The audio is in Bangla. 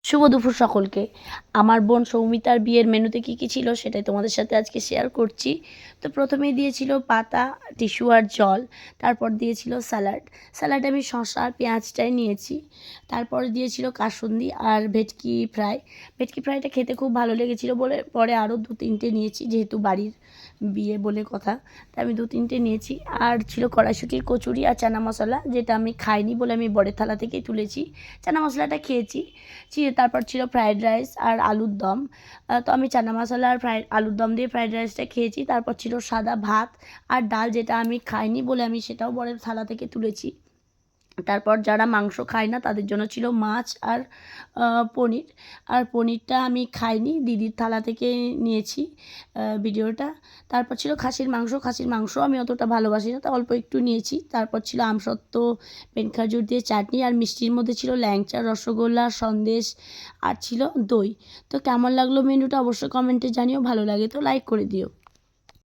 শুভ দুপুর সকলকে। আমার বোন সৌমিতার বিয়ের মেনুতে কী কী ছিল সেটাই তোমাদের সাথে আজকে শেয়ার করছি। তো প্রথমেই দিয়েছিল পাতা, টিস্যু আর জল। তারপর দিয়েছিল স্যালাড। স্যালাডে আমি শসা আর পেঁয়াজটাই নিয়েছি। তারপরে দিয়েছিল কাসুন্দি আর ভেটকি ফ্রাই। ভেটকি ফ্রাইটা খেতে খুব ভালো লেগেছিল বলে পরে আরও 2-3টে নিয়েছি, যেহেতু বাড়ির বিয়ে বলে কথা, তাই আমি 2-3টে নিয়েছি। আর ছিল কড়াইশুঁটির কচুরি আর চানা মশলা, যেটা আমি খাইনি বলে আমি বরের থালা থেকেই তুলেছি। চানা মশলাটা খেয়েছি। তারপর ছিল ফ্রায়েড রাইস আর আলুর দম। তো আমি চানা মশলা আর আলুর দম দিয়ে ফ্রায়েড রাইসটা খেয়েছি। তারপর ছিল সাদা ভাত আর ডাল, যেটা আমি খাইনি বলে আমি সেটাও বরের থালা থেকে তুলেছি। তারপর যারা মাংস খায় না তাদের জন্য ছিল মাছ আর পনির। আর পনিরটা আমি খাইনি, দিদির থালা থেকে নিয়েছি ভিডিওটা। তারপর ছিল খাসির মাংস। খাসির মাংস আমি অতটা ভালোবাসি না, তা অল্প একটু নিয়েছি। তারপর ছিল আমসত্ত্ব, পেনখাজুর দিয়ে চাটনি, আর মিষ্টির মধ্যে ছিল ল্যাংচা, রসগোল্লা, সন্দেশ আর ছিল দই। তো কেমন লাগলো মেনুটা অবশ্যই কমেন্টে জানিও, ভালো লাগে তো লাইক করে দিও।